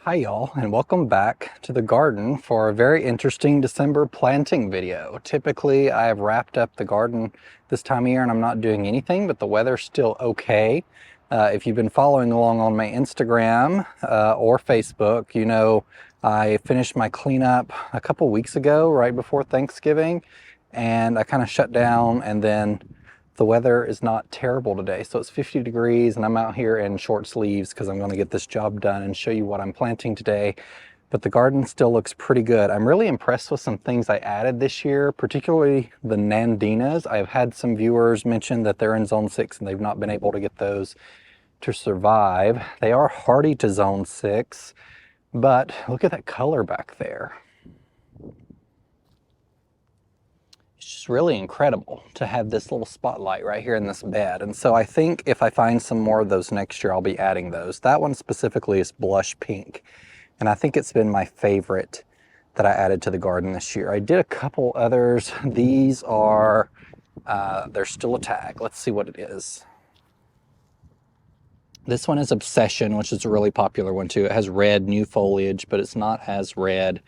Hi y'all, and welcome back to the garden for a very interesting December planting video. Typically I've wrapped up the garden this time of year and I'm not doing anything, but the weather's still okay. If you've been following along on my Instagram or Facebook, you know I finished my cleanup a couple weeks ago right before Thanksgiving, and I kind of shut down, and then the weather is not terrible today. So it's 50 degrees and I'm out here in short sleeves because I'm going to get this job done and show you what I'm planting today. But the garden still looks pretty good. I'm really impressed with some things I added this year, particularly the Nandinas. I've had some viewers mention that they're in zone 6 and they've not been able to get those to survive. They are hardy to zone 6, but look at that color back there. It's just really incredible to have this little spotlight right here in this bed. And so I think if I find some more of those next year, I'll be adding those. That one specifically is blush pink, and I think it's been my favorite that I added to the garden this year. I did a couple others. These are, they're still a tag. Let's see what it is. This one is Obsession, which is a really popular one too. It has red new foliage, but it's not as red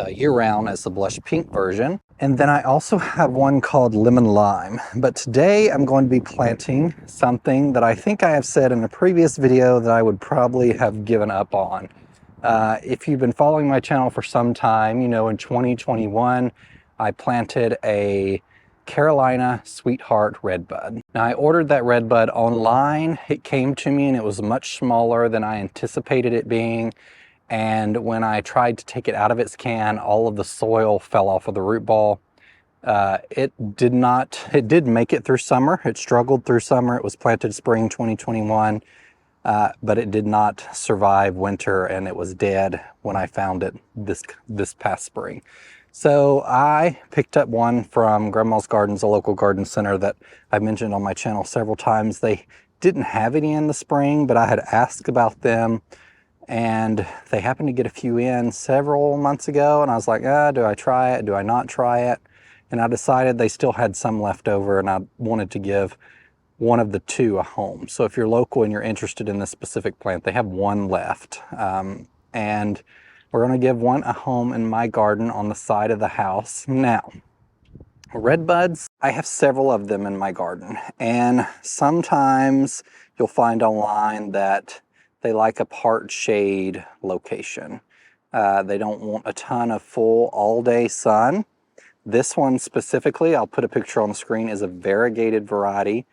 year-round as the blush pink version. And then I also have one called Lemon Lime. But today I'm going to be planting something that I think I have said in a previous video that I would probably have given up on. If you've been following my channel for some time, you know in 2021 I planted a Carolina Sweetheart Redbud. Now I ordered that Redbud online. It came to me and it was much smaller than I anticipated it being. And when I tried to take it out of its can, all of the soil fell off of the root ball. It did make it through summer. It struggled through summer. It was planted spring 2021, but it did not survive winter, and it was dead when I found it this past spring. So I picked up one from Grandma's Gardens, a local garden center that I've mentioned on my channel several times. They didn't have any in the spring, but I had asked about them, and they happened to get a few in several months ago, and I was like, do I try it? Do I not try it? And I decided they still had some left over, and I wanted to give one of the two a home. So if you're local and you're interested in this specific plant, they have one left. And we're going to give one a home in my garden on the side of the house. Now, Redbuds, I have several of them in my garden, and sometimes you'll find online that they like a part shade location. They don't want a ton of full all-day sun. This one specifically, I'll put a picture on the screen, is a variegated variety,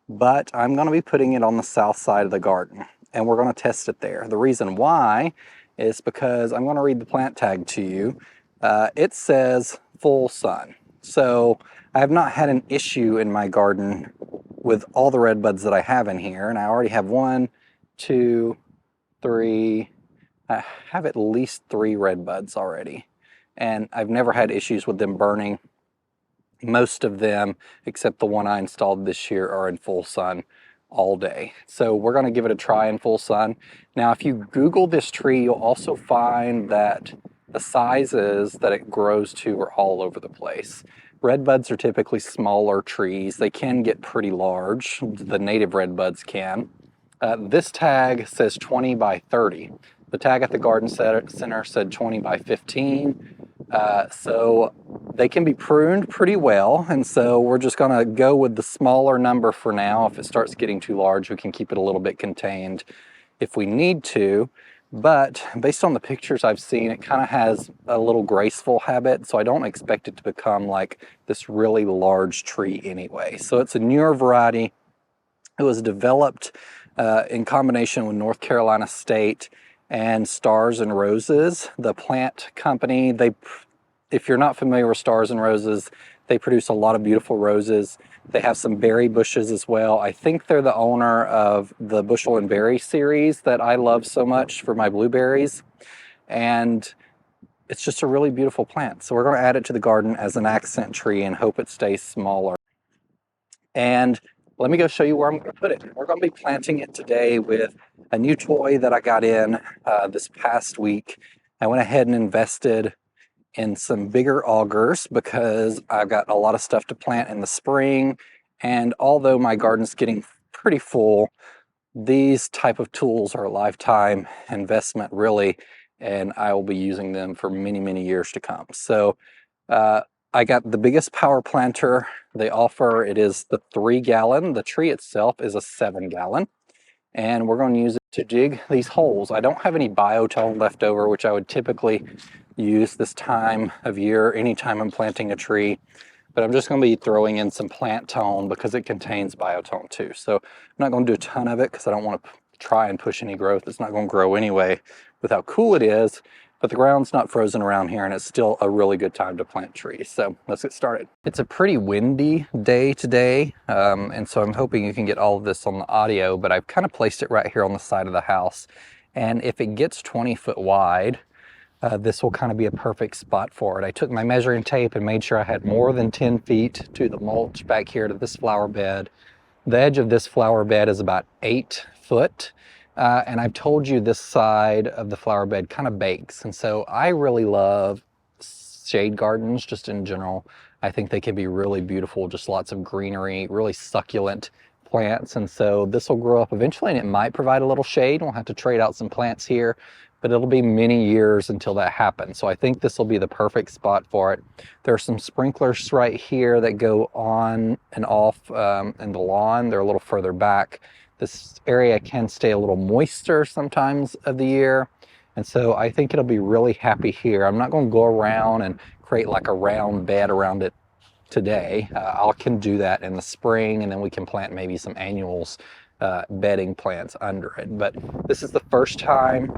but I'm going to be putting it on the south side of the garden, and we're going to test it there. The reason why is because I'm going to read the plant tag to you. It says full sun. So I have not had an issue in my garden with all the Redbuds that I have in here, and I already have 1, 2, 3, I have at least 3 Redbuds already, and I've never had issues with them burning. Most of them, except the one I installed this year, are in full sun all day. So we're going to give it a try in full sun. Now, if you Google this tree, you'll also find that the sizes that it grows to are all over the place. Redbuds are typically smaller trees. They can get pretty large. The native Redbuds can. This tag says 20 by 30. The tag at the garden center said 20 by 15. So they can be pruned pretty well, and so we're just going to go with the smaller number for now. If it starts getting too large, we can keep it a little bit contained if we need to. But based on the pictures I've seen, it kind of has a little graceful habit, so I don't expect it to become like this really large tree anyway. So it's a newer variety. It was developed in combination with North Carolina State and Stars and Roses, the plant company. If you're not familiar with Stars and Roses, they produce a lot of beautiful roses. They have some berry bushes as well. I think they're the owner of the Bushel and Berry series that I love so much for my blueberries. And it's just a really beautiful plant. So we're going to add it to the garden as an accent tree and hope it stays smaller. And let me go show you where I'm going to put it. We're going to be planting it today with a new toy that I got in this past week. I went ahead and invested in some bigger augers because I've got a lot of stuff to plant in the spring. And although my garden's getting pretty full, these type of tools are a lifetime investment, really. and I will be using them for many, many years to come. So I got the biggest power planter they offer. It is the 3-gallon. The tree itself is a 7-gallon. And we're going to use it to dig these holes. I don't have any biotone left over, which I would typically use this time of year anytime I'm planting a tree. But I'm just going to be throwing in some plant tone because it contains biotone too. So I'm not going to do a ton of it because I don't want to try and push any growth. It's not going to grow anyway with how cool it is. But the ground's not frozen around here, and it's still a really good time to plant trees. So let's get started. It's a pretty windy day today, and so I'm hoping you can get all of this on the audio, but I've kind of placed it right here on the side of the house. And if it gets 20 foot wide, this will kind of be a perfect spot for it. I took my measuring tape and made sure I had more than 10 feet to the mulch back here to this flower bed. The edge of this flower bed is about 8 foot. And I've told you this side of the flower bed kind of bakes. And so I really love shade gardens just in general. I think they can be really beautiful, just lots of greenery, really succulent plants. And so this will grow up eventually, and it might provide a little shade. We'll have to trade out some plants here, but it'll be many years until that happens. So I think this will be the perfect spot for it. There are some sprinklers right here that go on and off in the lawn. They're a little further back. This area can stay a little moister sometimes of the year. And so I think it'll be really happy here. I'm not going to go around and create like a round bed around it today. I can do that in the spring, and then we can plant maybe some annuals, bedding plants under it. But this is the first time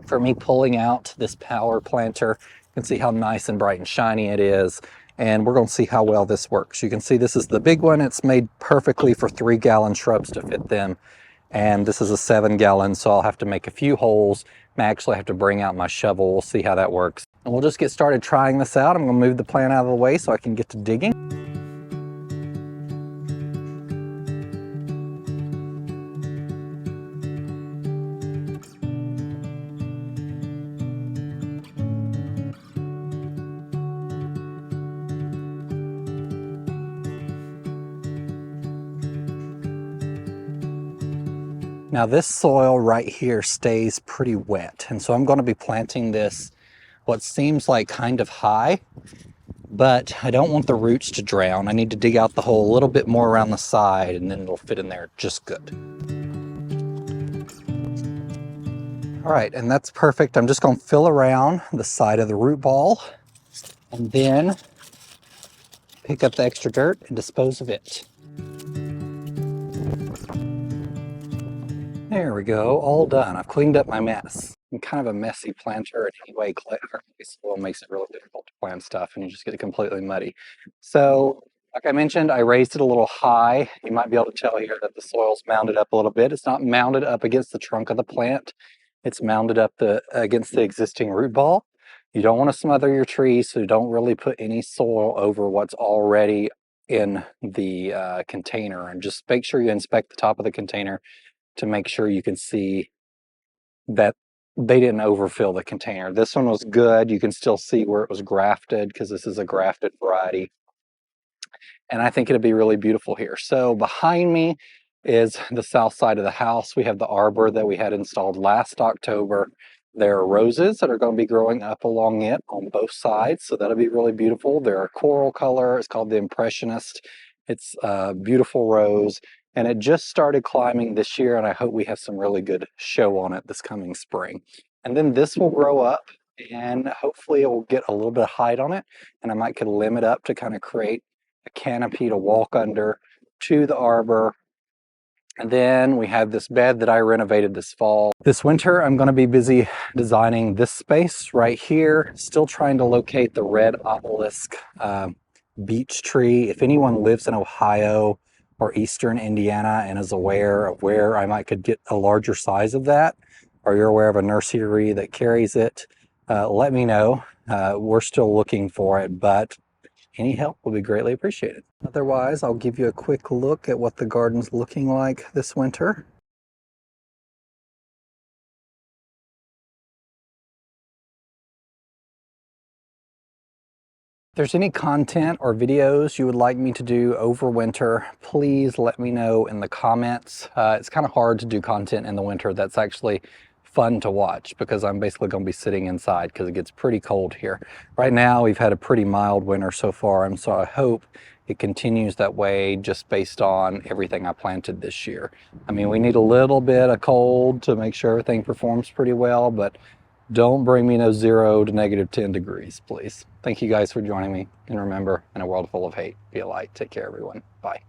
for me pulling out this power planter. You can see how nice and bright and shiny it is. And we're going to see how well this works. You can see this is the big one. It's made perfectly for 3-gallon shrubs to fit them. And this is a 7-gallon, so I'll have to make a few holes. I actually have to bring out my shovel. We'll see how that works. And we'll just get started trying this out. I'm going to move the plant out of the way so I can get to digging. Now this soil right here stays pretty wet, and so I'm going to be planting this what seems like kind of high, but I don't want the roots to drown. I need to dig out the hole a little bit more around the side, and then it'll fit in there just good. All right, and that's perfect. I'm just going to fill around the side of the root ball and then pick up the extra dirt and dispose of it. There we go, all done. I've cleaned up my mess. I'm kind of a messy planter anyway. Clay soil makes it really difficult to plant stuff, and you just get it completely muddy. So, like I mentioned, I raised it a little high. You might be able to tell here that the soil's mounded up a little bit. It's not mounded up against the trunk of the plant. It's mounded up against the existing root ball. You don't want to smother your tree, so don't really put any soil over what's already in the container. And just make sure you inspect the top of the container to make sure you can see that they didn't overfill the container. This one was good. You can still see where it was grafted because this is a grafted variety. And I think it'll be really beautiful here. So behind me is the south side of the house. We have the arbor that we had installed last October. There are roses that are going to be growing up along it on both sides. So that'll be really beautiful. They're a coral color. It's called the Impressionist. It's a beautiful rose. And it just started climbing this year, and I hope we have some really good show on it this coming spring. And then this will grow up, and hopefully it will get a little bit of height on it, and I might could limb it up to kind of create a canopy to walk under to the arbor. And then we have this bed that I renovated this fall. This winter, I'm going to be busy designing this space right here, still trying to locate the red obelisk beech tree. If anyone lives in Ohio or Eastern Indiana and is aware of where I could get a larger size of that, or you're aware of a nursery that carries it, let me know. We're still looking for it, but any help will be greatly appreciated. Otherwise, I'll give you a quick look at what the garden's looking like this winter. If there's any content or videos you would like me to do over winter, please let me know in the comments. It's kind of hard to do content in the winter that's actually fun to watch because I'm basically going to be sitting inside because it gets pretty cold here. Right now we've had a pretty mild winter so far, and so I hope it continues that way just based on everything I planted this year. I mean, we need a little bit of cold to make sure everything performs pretty well, but don't bring me no 0 to -10 degrees, please. Thank you guys for joining me. And remember, in a world full of hate, be a light. Take care, everyone. Bye.